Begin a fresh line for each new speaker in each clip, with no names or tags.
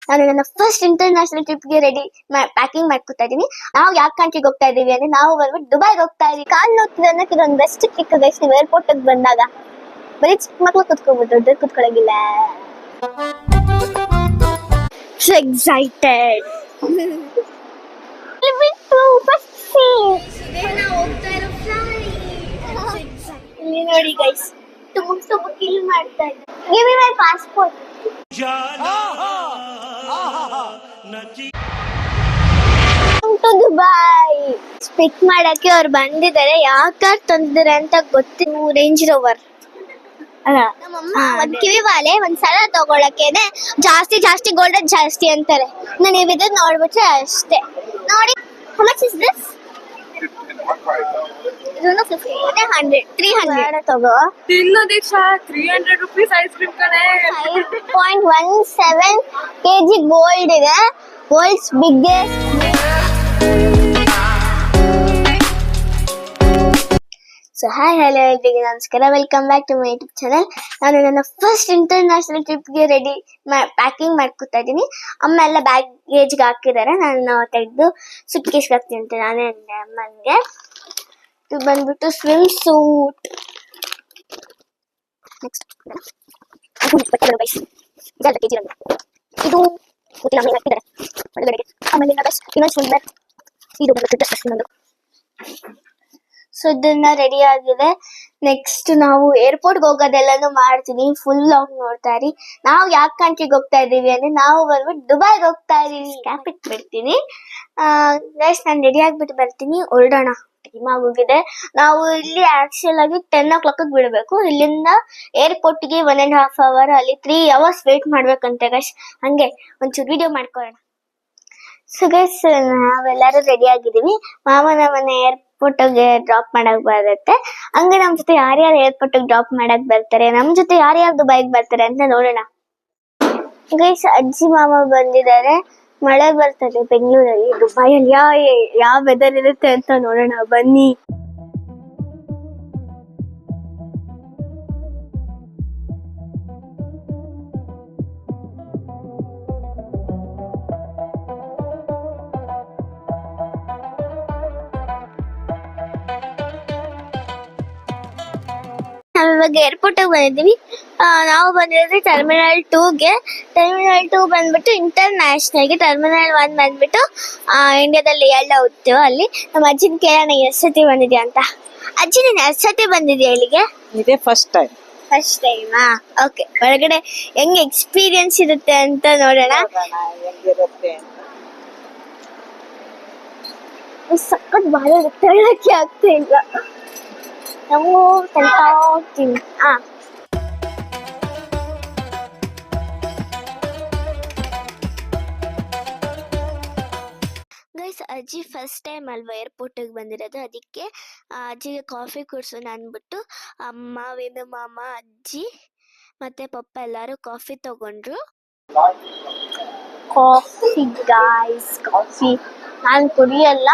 ನಾನು ನನ್ನ first international ಟ್ರಿಪ್ಗೆ ರೆಡಿ ಪ್ಯಾಕಿಂಗ್ ಮಾಡ್ಕೊತಾ ಇದೀನಿ. ನಾವು ಯಾವ ಕಂಟ್ರಿಗೆ ಹೋಗ್ತಾ ಇದೀವಿ ಅಂದ್ರೆ ನಾವು ಬಂದ್ಬಿಟ್ಟು ದುಬೈಗೆ ಹೋಗ್ತಾ ಇದೀವಿ. ಕಾಲ್ ನೋಡ್ತಿದ್ರೆ ಅನ್ನೋಕೆ ಇದೊಂದು ಬೆಸ್ಟ್ ಟ್ರಿಕ್ ಗೈಸ್. ನೀವು ಏರ್ಪೋರ್ಟ್ ಬಂದಾಗ ಬರೀ ಚಿಕ್ಕ ಮಕ್ಳು ಕುತ್ಕೋಬಹುದು, ದೊಡ್ಡ ಕುತ್ಕೊಳ್ಳೋಗಿಲ್ಲ. So excited. ಇಲ್ಲಿ ನೋಡಿ ಗೈಸ್, ತುಂಬ ಕಿಲ್ ಮಾಡ್ತಾ ಇದ್ದಾರೆ. Give me my passport. To Dubai. Speak ಮಾಡಕ್ಕೆ ಅವ್ರು ಬಂದಿದ್ದಾರೆ. ಯಾವ ಕಾರ್ ತಂದಿದ್ದಾರೆ ಅಂತ ಗೊತ್ತಿಲ್ಲ. Range rover. ನಮ್ಮಮ್ಮ ಒಂದ್ ಕಿವಿ ಬಾಲೆ ಒಂದ್ ಸಲ ತಗೊಳಕೇನೆ ಜಾಸ್ತಿ ಗೋಲ್ಡನ್ ಜಾಸ್ತಿ ಅಂತಾರೆ. ನಾನು ಇವಿದ್ ನೋಡ್ಬಿಟ್ರೆ ಅಷ್ಟೇ. ನೋಡಿ, how much is this? ಇದನ್ನು 50 100 300 ತಗೋ.
ತಿನ್ನು ದೀಕ್ಷಾ, 300 rupees ಐಸ್ ಕ್ರೀಮ್ ಕಣೆ.
5.17 kg ಗೋಲ್ಡ್ ಇದೆ. World's biggest. So hi hello ಎಲ್ರಿಗೂ ನಮಸ್ಕಾರ, welcome back to my YouTube channel. ನಾನು ನನ್ನ ಫಸ್ಟ್ ಇಂಟರ್ನ್ಯಾಷನಲ್ ಟ್ರಿಪ್ಗೆ ರೆಡಿ ಪ್ಯಾಕಿಂಗ್ ಮಾಡ್ಕೊತಾ ಇದ್ದೀನಿ. ಅಮ್ಮ ಎಲ್ಲ ಬ್ಯಾಗೇಜ್ಗೆ ಹಾಕಿದ್ದಾರೆ. ನಾನು ತೆಗೆದು ಸುಟ್ ಕೇಸ್ಗೆ ಹಾಕ್ತೀನಿ ಅಂತ ನಾನೇ ಅಂದೆ ಅಮ್ಮನಿಗೆ. ಇದು ಬಂದ್ಬಿಟ್ಟು ಸ್ವಿಮ್ ಸೂಟ್. ನೆಕ್ಸ್ಟ್ ಇದು ಗೊತ್ತಿಲ್ಲ, ಆಮೇಲೆ ಹಾಕಿದ್ದಾರೆ ಒಳಗಡೆಗೆ. ಆಮೇಲೆ ಇನ್ನೊಂದು ಸ್ವಿಮ್ ಬ್ಯಾಗ್. ಇದು ಬಂದ್ಬಿಟ್ಟು ಇನ್ನೊಂದು. ಸೊ ಇದನ್ನ ರೆಡಿ ಆಗಿದೆ. ನೆಕ್ಸ್ಟ್ ನಾವು ಏರ್ಪೋರ್ಟ್ಗೆ ಹೋಗೋದೆಲ್ಲಾನು ಮಾಡ್ತೀನಿ. ಫುಲ್ ಲಾಂಗ್ ನೋಡ್ತಾ ಇರಿ. ನಾವು ಯಾವ ಕಂಟ್ರಿಗೆ ಹೋಗ್ತಾ ಇದೀವಿ ಅಂದ್ರೆ ನಾವು ಬಂದ್ಬಿಟ್ಟು ದುಬೈಗೆ ಹೋಗ್ತಾ ಇದೀವಿ. ಕ್ಯಾಪ್ ಇಟ್ಬಿಡ್ತೀನಿ ಗೈಸ್. ನಾನು ರೆಡಿ ಆಗ್ಬಿಟ್ಟು ಬರ್ತೀನಿ. ಹೊರಡೋಣ. ಟೈಮ್ ಆಗೋಗಿದೆ. ನಾವು ಇಲ್ಲಿ ಆಕ್ಚುಲ್ ಆಗಿ 10 o'clock ಬಿಡಬೇಕು. ಇಲ್ಲಿಂದ ಏರ್ಪೋರ್ಟ್ಗೆ 1.5 hour, ಅಲ್ಲಿ 3 hours ವೇಟ್ ಮಾಡ್ಬೇಕಂತೆ ಗೈಸ್. ಹಂಗೆ ಒಂಚೂರು ವಿಡಿಯೋ ಮಾಡ್ಕೊಳ್ಳೋಣ. ಸೊ ಗೈಸ್, ನಾವೆಲ್ಲರೂ ರೆಡಿ ಆಗಿದ್ದೀವಿ. ಮಾಮನ ಮನೆ ಏರ್ಪೋರ್ಟ್ಗೆ ಡ್ರಾಪ್ ಮಾಡಕ್ ಬರುತ್ತೆ. ಹಂಗೆ ನಮ್ ಜೊತೆ ಯಾರ್ಯಾರು ಏರ್ಪೋರ್ಟ್ಗೆ ಡ್ರಾಪ್ ಮಾಡಕ್ ಬರ್ತಾರೆ, ನಮ್ ಜೊತೆ ಯಾರ್ಯಾರು ದುಬೈಗೆ ಬರ್ತಾರೆ ಅಂತ ನೋಡೋಣ. ಗೈಸ್, ಅಜ್ಜಿ ಮಾಮ ಬಂದಿದ್ದಾರೆ. ಮಳೆ ಬರ್ತದೆ ಬೆಂಗಳೂರಲ್ಲಿ. ದುಬೈಯಲ್ಲಿ ಯಾವ ವೆದರ್ ಇರುತ್ತೆ ಅಂತ ನೋಡೋಣ ಬನ್ನಿ. ನಾವಿವಾಗ ಏರ್ಪೋರ್ಟ್ ಬಂದಿದ್ದೀವಿ. ನಾವು ಬಂದಿರೋದು ಟರ್ಮಿನಲ್ 2ಗೆ. ಟರ್ಮಿನಲ್ 2 ಬಂದ್ಬಿಟ್ಟು ಇಂಟರ್ನ್ಯಾಷನಲ್ಗೆ. ಟರ್ಮಿನಲ್ 1 ಬಂದ್ಬಿಟ್ಟು ಇಂಡಿಯಾದಲ್ಲಿ ಎಲ್ಲ ಹೋಗ್ತೀವೋ ಅಲ್ಲಿ. ನಮ್ಮ ಅಜ್ಜಿನ ಕೇಳೋಣ ಎಷ್ಟು ಸತಿ ಬಂದಿದ್ಯಾ ಅಂತ. ಅಜ್ಜಿ, ನೀನು ಎಷ್ಟು ಸತಿ ಬಂದಿದ್ಯಾ ಇಲ್ಲಿಗೆ?
ಇದೇ ಫಸ್ಟ್ ಟೈಮ್.
ಫಸ್ಟ್ ಟೈಮಾ? ಓಕೆ. ಒಳಗಡೆ ಹೆಂಗ್ ಎಕ್ಸ್ಪೀರಿಯನ್ಸ್ ಇರುತ್ತೆ ಅಂತ ನೋಡೋಣ. ಸಖತ್ ಬಾಳ ಹೇಳಕ್ಕೆ ಆಗ್ತಾ ಇಲ್ಲ. ನಾವು ಹೋಗ್ತೀನಿ. ಗೈಸ್, ಅಜ್ಜಿ ಫಸ್ಟ್ ಟೈಮ್ ಅಲ್ವಾ ಏರ್ಪೋರ್ಟಿಗೆ ಬಂದಿರೋದು. ಅದಕ್ಕೆ ಅಜ್ಜಿಗೆ ಕಾಫಿ ಕುಡ್ಸೋಣ ಅಂದ್ಬಿಟ್ಟು ಅಮ್ಮ, ವೇಣು ಮಾಮ, ಅಜ್ಜಿ ಮತ್ತೆ ಪಪ್ಪ ಎಲ್ಲರೂ ಕಾಫಿ ತಗೊಂಡ್ರು. ಕಾಫಿ ಗೈಸ್, ಕಾಫಿ ನಾನು ಕುಡಿಯಲ್ಲ.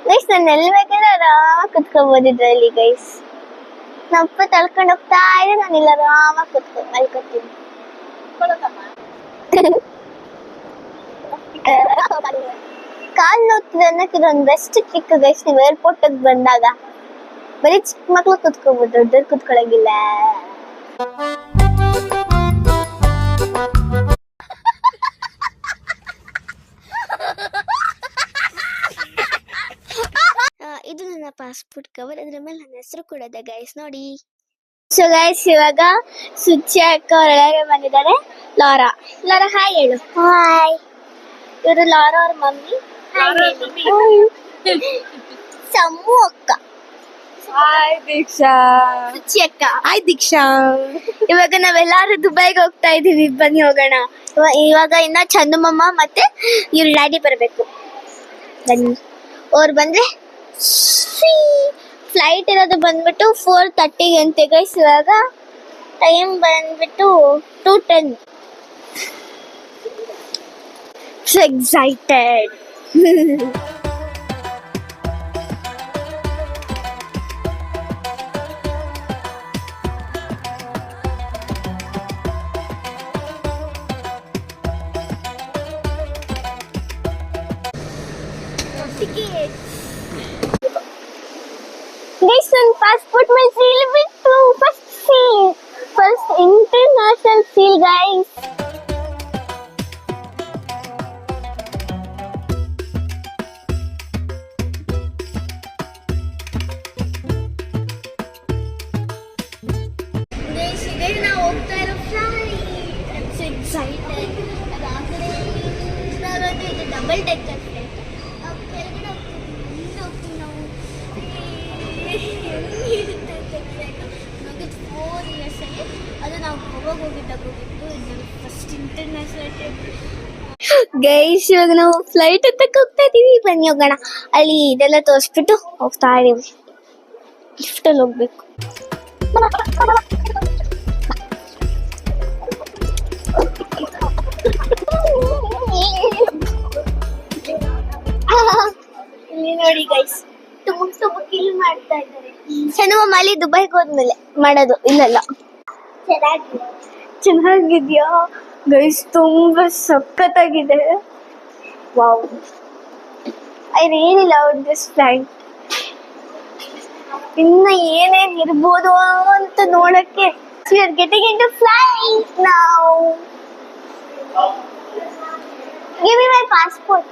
ಗೈಸ್, ನಾನು ಎಲ್ಲಿ ಬೇಕಾದ್ರೆ ಆರಾಮಾಗಿ ಕುತ್ಕೋಬೋದಿದ್ರು ಇಲ್ಲಿ ಗೈಸ್. ನಪ್ಪ ತಳ್ಕೊಂಡು ಹೋಗ್ತಾ ಇದೆ. ನಾನು ಇಲ್ಲಿ ಆರಾಮಾಗಿ ಮಲ್ಕೊತೀನಿ. ಕಾಲ್ ನೋಡ್ತಿದ್ರೆ ಅನ್ನೋಕೆ ಇದೊಂದು ಬೆಸ್ಟ್ ಟ್ರಿಕ್ ಗೈಸ್. ನೀವು ಏರ್ಪೋರ್ಟ್ಗೆ ಬಂದಾಗ ಬರೀ ಚಿಕ್ಕ ಮಕ್ಳು ಕುತ್ಕೋಬಹುದು, ದೊಡ್ಡ ಕುತ್ಕೊಳ್ಳೋಗಿಲ್ಲ. ಇದು ನನ್ನ ಪಾಸ್ಪೋರ್ಟ್ ಕವರ್. ಅದ್ರ ಮೇಲೆ ನನ್ನ ಹೆಸರು ಕೂಡ ಇದೆ ಗೈಸ್, ನೋಡಿ. ಸೊ ಗೈಸ್, ಇವಾಗ ಸುಚ್ಚಿ ಅಕ್ಕ ಒಳಗಡೆ ಬಂದಿದ್ದಾರೆ. ಲಾರಾ ಹಾಯ್ ಹೇಳು. ಹಾಯ್. ಇವರು ಲಾರಾ ಅವ್ರ ಮಮ್ಮಿ. ಸಮ್ಮು ಅಕ್ಕ.
ಹಾಯ್ ದೀಕ್ಷಾ.
ಸುಚ್ಚಿ ಅಕ್ಕ.
ಹಾಯ್ ದೀಕ್ಷಾ.
ಇವಾಗ ನಾವೆಲ್ಲಾರು ದುಬೈಗೆ ಹೋಗ್ತಾ ಇದೀವಿ. ಬನ್ನಿ ಹೋಗೋಣ. ಇವಾಗ ಇನ್ನ ಚಂದಮಮ್ಮ ಮತ್ತೆ ಇವ್ರ ಡ್ಯಾಡಿ ಬರ್ಬೇಕು. ಬನ್ನಿ. ಅವ್ರು ಬಂದ್ರೆ ಫ್ಲೈಟ್ ಇರೋದು ಬಂದ್ಬಿಟ್ಟು 4:30 ಅಂತೆ ಗೈಸ್. ಇವಾಗ ಟೈಮ್ ಬಂದ್ಬಿಟ್ಟು 2:10. So excited. my seal with two. First seal. First international seal, guys. Guys, today ನಾವು ಹೋಗ್ತಾ ಇರೋ ಫ್ಲೈಟ್. I'm so excited. ಅದಾದ್ರೆ ಇದು ಡಬಲ್ ಡೆಕ್ಕರ್ ಫ್ಲೈಟ್. ಕೆಳಗಡೆ ಹೋಗ್ತೀವಿ ನಾವು. ನಮಗೆ 4 years ಆಗಿ ಅದು ನಾವು ಗೋವಾಗ ಹೋಗಿದ್ದು ಇದು ಫಸ್ಟ್ ಇಂಟರ್ನ್ಯಾಷನಲ್ ಟ್ರಿಪ್. ಗೈಸ್, ಇವಾಗ ನಾವು ಫ್ಲೈಟ್ ಹತ್ತಕ್ಕೆ ಹೋಗ್ತಾ ಇದೀವಿ. ಬನ್ನಿ ಹೋಗೋಣ. ಅಲ್ಲಿ ಇದೆಲ್ಲ ತೋರಿಸ್ಬಿಟ್ಟು ಹೋಗ್ತಾ ಇದೀವಿ. ಲಿಫ್ಟಲ್ಲಿ ಹೋಗ್ಬೇಕು. ಇಲ್ಲಿ ನೋಡಿ ಗೈಸ್, ತುಮುಕ್ ಇಲ್ಲಿ ಮಾಡ್ತಾ ಇದ್ದಾರೆ. ಮಾಲಿ ದುಬೈಗೆ ಹೋದ್ಮೇಲೆ ಮಾಡೋದು ಇಲ್ಲಲ್ಲ. ಚೆನ್ನಾಗಿದ್ಯಾ ಗೈಸ್? ತುಂಬಾ ಸಖತ್ತಾಗಿದೆ. Wow, I really love this flight. ಇನ್ನ ಏನೇನ್ ಇರ್ಬೋದು ಅಂತ ನೋಡಕ್ಕೆ. We are getting into flight now. Give me my passport.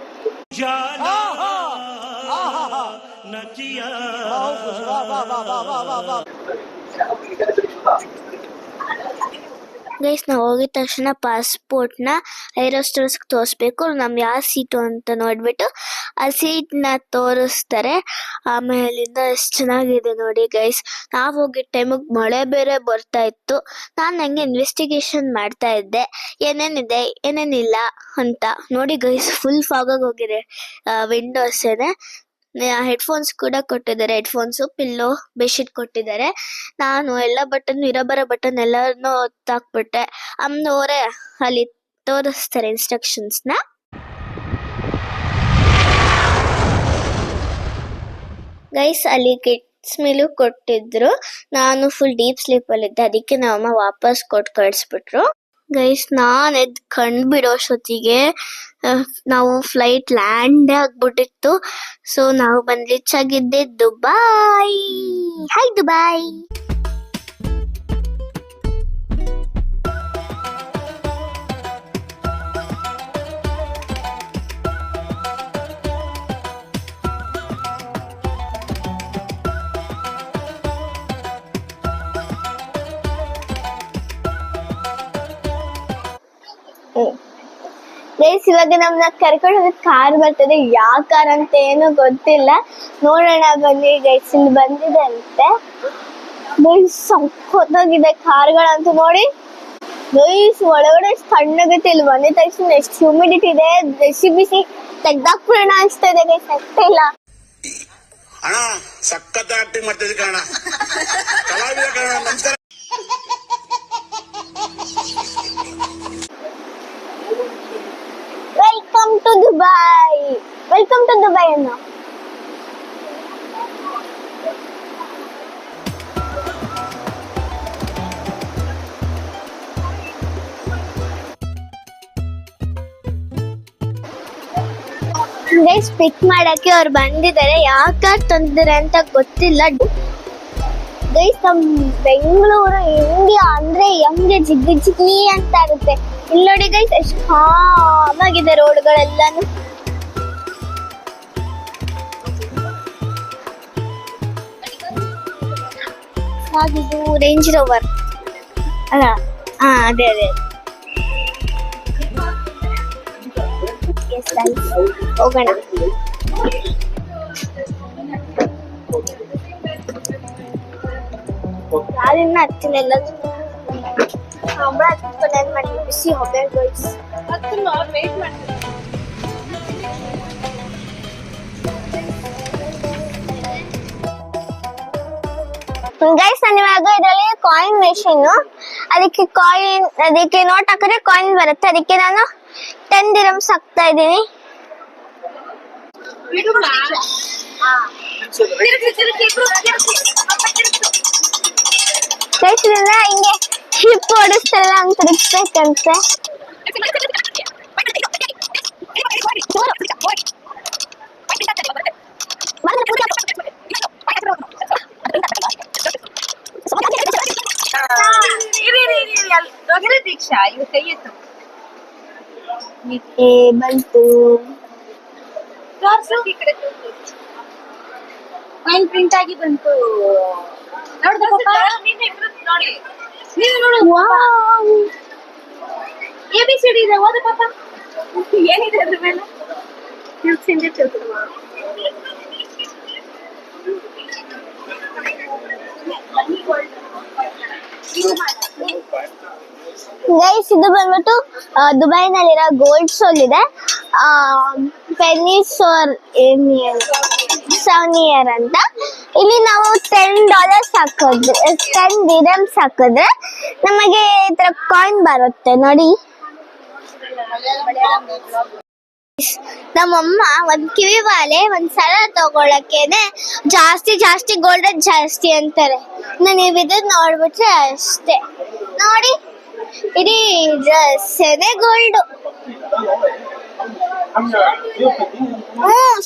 Guys, ನಾವು ಹೋಗಿದ ತಕ್ಷಣ ಪಾಸ್ಪೋರ್ಟ್ನ ಏರೋಸ್ಟರ್ಸ್ಗೆ ತೋರಿಸ್ಬೇಕು. ನಮ್ಗೆ ಯಾವ ಸೀಟು ಅಂತ ನೋಡ್ಬಿಟ್ಟು ಆ ಸೀಟ್ನ ತೋರಿಸ್ತಾರೆ. ಆಮೇಲಿಂದ ಎಷ್ಟು ಚೆನ್ನಾಗಿದೆ ನೋಡಿ ಗೈಸ್. ನಾವು ಹೋಗಿದ್ದ ಟೈಮಿಗೆ ಮಳೆ ಬೇರೆ ಬರ್ತಾ ಇತ್ತು. ನಾನು ಹಂಗೆ ಇನ್ವೆಸ್ಟಿಗೇಷನ್ ಮಾಡ್ತಾ ಇದ್ದೆ, ಏನೇನಿದೆ ಏನೇನಿಲ್ಲ ಅಂತ. ನೋಡಿ ಗೈಸ್, ಫುಲ್ ಫಾಗಾಗಿ ಹೋಗಿದೆ ವಿಂಡೋಸೇನೆ. ಹೆಡ್ಫೋನ್ಸ್ ಕೂಡ ಕೊಟ್ಟಿದ್ದಾರೆ. ಹೆಡ್ಫೋನ್ಸು, ಪಿಲ್ಲೋ, ಬೆಡ್ಶೀಟ್ ಕೊಟ್ಟಿದ್ದಾರೆ. ನಾನು ಎಲ್ಲ ಬಟನ್, ಇರೋಬರೋ ಬಟನ್ ಎಲ್ಲಾನು ಒತ್ತಾಕ್ಬಿಟ್ಟೆ. ಅವರೇ ಅಲ್ಲಿ ತೋರಿಸ್ತಾರೆ ಇನ್ಸ್ಟ್ರಕ್ಷನ್ಸ್ನ. ಗೈಸ್, ಅಲ್ಲಿ ಕಿಡ್ಸ್ ಮೇಲೂ ಕೊಟ್ಟಿದ್ರು. ನಾನು ಫುಲ್ ಡೀಪ್ ಸ್ಲೀಪಲ್ಲಿದ್ದೆ, ಅದಕ್ಕೆ ನಮ್ಮಮ್ಮ ವಾಪಸ್ ಕೊಟ್ಟು ಕಳಿಸ್ಬಿಟ್ರು. ಗೈಸ್, ನಾನು ಎದ್ದು ಕಣ್ಣು ಬಿಡೋಷ್ಟೊತ್ತಿಗೆ ನಾವು ಫ್ಲೈಟ್ ಲ್ಯಾಂಡ್ ಆಗ್ಬಿಟ್ಟಿತ್ತು. ಸೊ ನಾವು ಬಂದು ರೀಚ್ ಆಗಿದ್ದೆ ದುಬೈ. Hi Dubai. ಗೈಸ್, ಇವಾಗ ನಮ್ನ ಕರ್ಕೊಂಡು ಹೋಗೋದು ಕಾರ್ ಬರ್ತದೆ. ಯಾವ ಕಾರ್ ಅಂತ ಏನು ಗೊತ್ತಿಲ್ಲ, ನೋಡೋಣ ಬನ್ನಿ. ಗೈಸ್, ಇಲ್ಲಿ ಬಂದಿದೆ ಅಂತೆ. ಗೈಸ್, ಸಖತ್ತಾಗಿದೆ ಕಾರ್ಗಳಂತೂ. ನೋಡಿ ಗೈಸ್, ಒಳಗಡೆ ತಣ್ಣಗತ್ತೆ. ಇಲ್ಲಿ ಬಂದಿದ ತಕ್ಷಣ ಎಷ್ಟು ಹ್ಯೂಮಿಡಿಟಿ ಇದೆ. ಬಿಸಿ ಬಿಸಿ ತೆಗ್ದಾಕ್ಬಿಡೋಣ ಅನ್ಸ್ತಾ ಇದೆ ಗೈಸ್. ಅಷ್ಟೇ ಇಲ್ಲ
ಅಣ್ಣ, ಸಖತ್ ಆಕ್ಟಿಂಗ್ ಮಾಡ್ತಿದ್ದೆ ಕಣ, ಕಲಾವಿದ ಕಣ. ನಮಸ್ಕಾರ.
Welcome to Dubai. Welcome to Dubai ಅಣ್ಣ. ಗೈಸ್, ಪಿಕ್ ಮಾಡಕ್ಕೆ ಅವ್ರು ಬಂದಿದ್ದಾರೆ. ಯಾವ ಕಾರ್ ತಂದಿದ್ದಾರೆ ಅಂತ ಗೊತ್ತಿಲ್ಲ. ಗೈಸ್, ನಮ್ ಬೆಂಗಳೂರು ಇಂಡಿಯಾ ಅಂದ್ರೆ ಹೆಂಗೆ ಜಿಗ್ಗಿ ಜಿಗ್ಗಿ ಅಂತ ಆಗುತ್ತೆ. ಇಲ್ಲಿ ನೋಡಿ ಗೈಸ್, ಎಷ್ಟು ಕಾಮಾಗಿದೆ ರೋಡ್ಗಳೆಲ್ಲಾನು. ಹಾಗಿದು ರೇಂಜ್ ರೋವರ್ ಅಲ್ಲ? ಅದೇ ಅದೇ. ಹೋಗೋಣ. ಯಾರಿನ್ನ ಹತ್ತಿಲ್ಲ, ಎಲ್ಲ ಮಾಡಿ ಬಿಸಿ ಹೋಗ್ಬೇಕು ಗೈಸ್. ಗೈಸ್, ನಾನು ಇವಾಗ ಇದರಲ್ಲಿ ಕಾಯಿನ್ ಮೆಷಿನ್, ಅದಕ್ಕೆ ನೋಟ್ ಹಾಕಿದ್ರೆ ಕಾಯಿನ್ ಬರುತ್ತೆ. ಅದಕ್ಕೆ ನಾನು 10 dirhams ಹಾಕ್ತಾ ಇದ್ದೀನಿ. ಗೈಸ್, ಇದನ್ನ ಹಿಂಗೆ ಹಿಪ್ ಓಡಿಸ್ತಾರಲ್ಲ ಹಂಗ್ ತಿರುಗಿಸ್ಬೇಕಂತೆ.
ದೀಕ್ಷಾ ಇವು ಕೈ ಎತ್ತು
ಏ ಬಂತು
ಈ ಕಡೆ
ಕಾಯಿನ್ ಪ್ರಿಂಟ್ ಆಗಿ ಬಂತು
ನೋಡಿ ನೀನು ನೋಡು
ABCD ಇದೆ ಓದು ಪಾಪ
ಏನಿದೆ ಅದ್ರ ಮೇಲೆ
ಗೈಸ್ ಇದು ಬಂದ್ಬಿಟ್ಟು ದುಬೈನಲ್ಲಿರೋ ಗೋಲ್ಡ್ ಸೋಲ್ ಇದೆ ಪೆನ್ನಿ ಸೋನಿಯರ್ ಅಂತ. ಇಲ್ಲಿ ನಾವು $10 ಹಾಕಿದ್ರೆ $10 ಹಾಕಿದ್ರೆ ನಮಗೆ ಈ ತರ ಕಾಯಿನ್ ಬರುತ್ತೆ ನೋಡಿ. ನಮ್ಮಮ್ಮ ಒಂದ್ ಕಿವಿ ಬಾಲೆ ಒಂದ್ ಸರ ತಗೊಳಕ್ಕೇನೆ ಜಾಸ್ತಿ ಗೋಲ್ಡ್ ಜಾಸ್ತಿ ಅಂತಾರೆ. ನೀವು ಇದನ್ನ ನೋಡ್ಬಿಟ್ರೆ ಅಷ್ಟೇ ನೋಡಿ ಇಡೀ ಡ್ರೆಸ್ಸೇನೆ ಗೋಲ್ಡ್.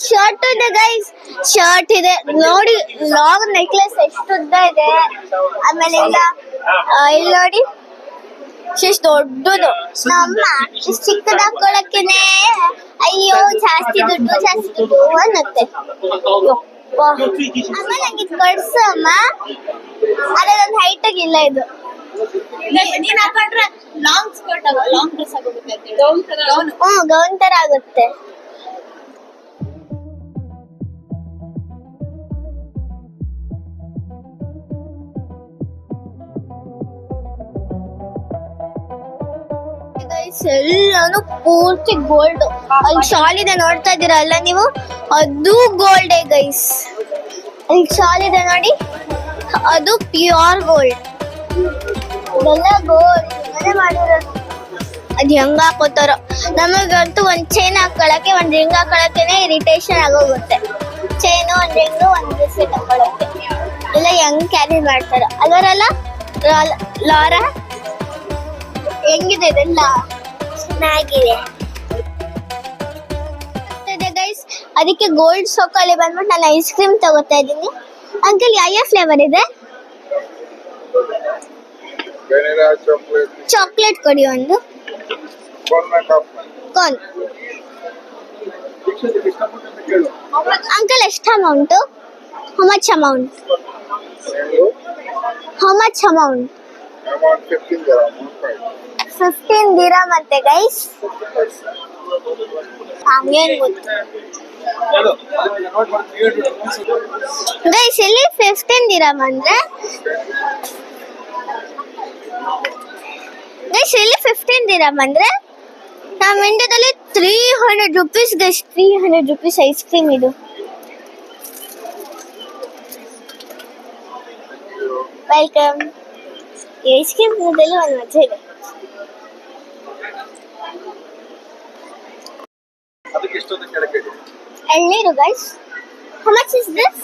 ಶರ್ಟ್ ಇದೆ ಗೈಸ್, ಶರ್ಟ್ ಇದೆ ನೋಡಿ. ಲಾಂಗ್ ನೆಕ್ಲೆಸ್ ಎಷ್ಟು ಉದ್ದ ಇದೆ. ಆಮೇಲೆ ಇಲ್ಲಿ ನೋಡಿ ಎಷ್ಟು ದೊಡ್ಡದು. ನಮ್ಮ ಇಷ್ಟು ಚಿಕ್ಕದ ಹಾಕೊಳಕ್ಕೇನೆ ಅಯ್ಯೋ ಜಾಸ್ತಿ ದುಡ್ಡು ಅನ್ನತ್ತೆ. ಅಮ್ಮ ನಂಗೆ ಇದು ಕೊಡ್ಸಮ್ಮ. ಅದೇ ನನ್ನ ಹೈಟ್ ಆಗಿಲ್ಲ ಇದು.
ನೀನ್ ಹಾಕೊಂಡ್ರೆ ಲಾಂಗ್ ಸ್ಕರ್ಟ್ ಲಾಂಗ್ ಡ್ರೆಸ್ ಆಗೋಗುತ್ತೆ.
ಗೌನ್ ತರ ಆಗುತ್ತೆ. ಎಲ್ಲಾನು ಪೂರ್ತಿ ಗೋಲ್ಡ್. ಅಲ್ಲಿ ಶಾಲ್ ಇದೆ ನೋಡ್ತಾ ಇದೀರಲ್ಲ ನೀವು, ಅದು ಗೋಲ್ಡ್ ಗೈಸ್. ಅಲ್ಲಿ ಶಾಲ್ ಇದೆ ನೋಡಿ, ಅದು ಪ್ಯೂರ್ ಗೋಲ್ಡ್. ಇದೆಲ್ಲ ಗೋಲ್ಡ್ ಮಾಡಿರೋದು. ಅದ್ ಹೆಂಗ ಹಾಕೋತಾರೋ. ನಮಗಂತೂ ಒಂದ್ ಚೈನ್ ಹಾಕೊಳಕ್ಕೆ ಒಂದ್ ರಿಂಗ್ ಹಾಕೊಳಕ್ಕೆ ಇರಿಟೇಷನ್ ಆಗೋಗುತ್ತೆ. ಚೈನು ಒಂದ್ ರಿಂಗು ಒಂದ್ ಬ್ರೇಸ್ಲೆಟ್ ಹಾಕೊಳಕ್ಕೆ ಎಲ್ಲ ಹೆಂಗ್ ಕ್ಯಾರಿ ಮಾಡ್ತಾರ ಅದರಲ್ಲ. ಲಾರಾ ಹೆಂಗಿದೆ ಇದೆಲ್ಲ ಚೆನ್ನಾಗಿದೆ ಗೈಸ್. ಅದಕ್ಕೆ ಗೋಲ್ಡ್ ಸೋಕಲ್ಲಿ ಬಂದ್ಬಿಟ್ಟು ನಾನು ಐಸ್ ಕ್ರೀಮ್ ತಗೋತಾ ಇದ್ದೀನಿ. ಅಂಕಲ್ ಯಾವ ಫ್ಲೇವರ್ ಇದೆ? ಚಾಕ್ಲೇಟ್ ಕೊಡಿ ಒಂದು. ಕೋನ್ ಅಂಕಲ್ ಎಷ್ಟು ಅಮೌಂಟು? How much amount? 15 ದಿರಮ್ ಅಂತೆ ಗೈಸ್. ಹಂಗೇನ್ ಗೊತ್ತು ಗೈಸ್. ಇಲ್ಲಿ 15 ದಿರಮ್ ಅಂದ್ರೆ ಗೈಸ್, ಇಲ್ಲಿ 15 ದಿರಮ್ ಅಂದ್ರೆ ನಮ್ಮ ಇಂಡಿಯಾದಲ್ಲಿ 300 rupees guys. 300 rupees ice cream ಇದು. ವೆಲ್ಕಮ್. ಐಸ್ ಕ್ರೀಮ್ ತಿನ್ನೋದ್ರಲ್ಲಿ ಒಂದು ಮಜಾ ಇದೆ. ಎಳ್ನೀರು guys. How much is this?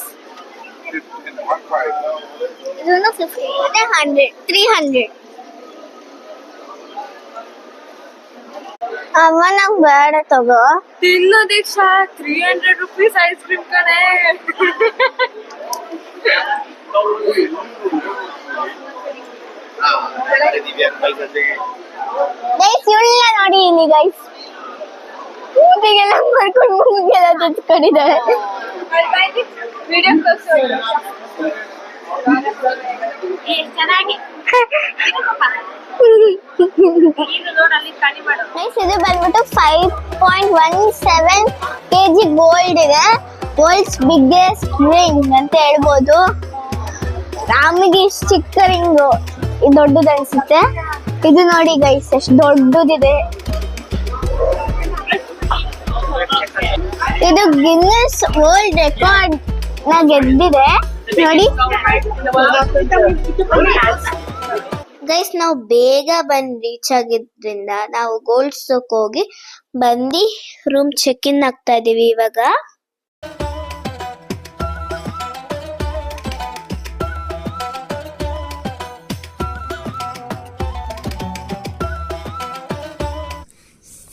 ಇದನ್ನು 50 ಮತ್ತೆ 100 300. ಅಮ್ಮ ನಂಗೆ ಬೇಡ ತಗೋ.
ತಿನ್ನು ದೀಕ್ಷಾ, 300 ರೂಪೀಸ್ ಐಸ್ ಕ್ರೀಮ್ ಕಣೆ.
ಗೈಸ್ ಇವಳ ನೋಡಿ ಇಲ್ಲಿ ಗೈಸ್, ಊಟಿಗೆಲ್ಲ ಮಾಡ್ಕೊಂಡು ಮೂಗಿಗೆಲ್ಲ ತುಚ್ಕೊಂಡಿದ್ದಾಳೆ.
ವಿಡಿಯೋ ಚೆನ್ನಾಗಿ
ಗೈಸ್ ಇದು ಬಂದ್ಬಿಟ್ಟು 5.17 kg ಗೋಲ್ಡ್ ಇದೆ. ವರ್ಲ್ಡ್ಸ್ ಬಿಗ್ಗೆಸ್ಟ್ ರಿಂಗ್ ಅಂತ ಹೇಳ್ಬೋದು. ನಮಗೆ ಇಷ್ಟು ಚಿಕ್ಕ ರಿಂಗು ಇದು ದೊಡ್ಡದು ಅನ್ಸುತ್ತೆ. ಇದು ನೋಡಿ ಗೈಸ್ ಎಷ್ಟು ದೊಡ್ಡದಿದೆ. ಇದು ಗಿನ್ನೆಸ್ ವರ್ಲ್ಡ್ ರೆಕಾರ್ಡ್ ನ ಗೆದ್ದಿದೆ ನೋಡಿ. ಗೈಸ್ ನಾವು ಬೇಗ ಬಂದು ರೀಚ್ ಆಗಿದ್ರಿಂದ ನಾವು ಗೋಲ್ಡ್ ಸ್ಟೋಕ್ ಹೋಗಿ ಬಂದು ರೂಮ್ ಚೆಕ್ ಇನ್ ಆಗ್ತಾ ಇದೀವಿ ಇವಾಗ.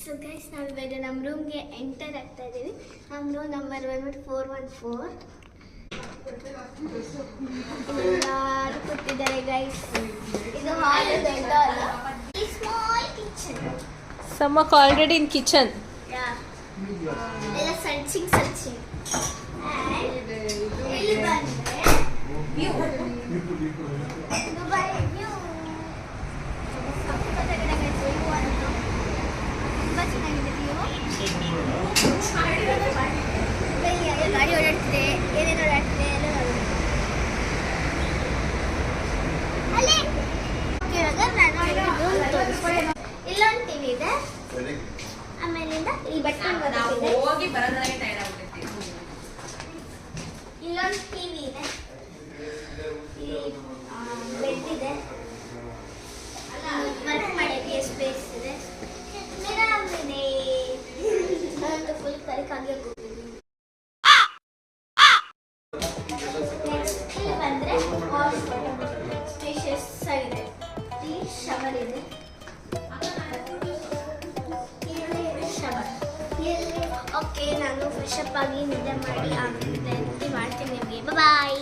ಸೊ ಗೈಸ್ ನಾವು ಇವಾಗ ನಮ್ಮ ರೂಮ್ಗೆ ಎಂಟರ್ ಆಗ್ತಾ ಇದೀವಿ. ನಮ್ಮ ರೂಮ್ ನಂಬರ್ ಬಂದ್ಬಿಟ್ಟು 414. ಎಲ್ಲರೂ ಕೂತಿದ್ದಾರೆ ಗೈಸ್. ಇದು ಹಾಲ್ ದೊಡ್ಡ ಅಲ್ಲ, small kitchen.
Samak already in kitchen.
ಎಲ್ಲ ಸರ್ಚಿಂಗ್ ಇಲ್ಲಿ ಬಂದ್ರೆ ದುಬೈ ವ್ಯೂ ಸಕ್ಕತ್ತಾಗಿದೆ guys. ವ್ಯೂ ಅಂತೂ ತುಂಬಾ ಚೆನ್ನಾಗಿದೆ ವ್ಯೂ. ಗಾಡಿ ಓಡಾಡ್ತಿದೆ, ಏನೇನು ಓಡಾಡ್ತಿದೆ ಎಲ್ಲ ನೋಡಿ. ಅಲ್ಲಿ ಇವಾಗ ನಾನು ಇಲ್ಲೊಂದು ಟಿವಿ ಇದೆ, ಆಮೇಲಿಂದ ಈ ಬಟನ್ ಬರುತ್ತೆ. ಇಲ್ಲೊಂದು ಟಿವಿ ಇದೆ, ಇಲ್ಲಿ ಬೆಡ್ ಇದೆ, ವರ್ಕ್ ಮಾಡೋಕ್ಕೆ ಸ್ಪೇಸ್ ಇದೆ, ಮಿರರ್ ಇದೆ. ಒಂದು ಫುಲ್ ಕರಿಕಾಗಿ ಇಲ್ಲಿ ಬಂದ್ರೆ ಸ್ಪೇಷಿಯಸ್ ಆಗಿದೆ. ಇಲ್ಲಿ ಶವರ್ ಇದೆ, ಓಕೆ. ನಾನು ಫ್ರೆಶ್ ಅಪ್ ಆಗಿ ನಿದ್ದೆ ಮಾಡಿ ಆಮೇಲೆ ಮಾಡ್ತೀನಿ ನಿಮಗೆ. ಬಾಯ್.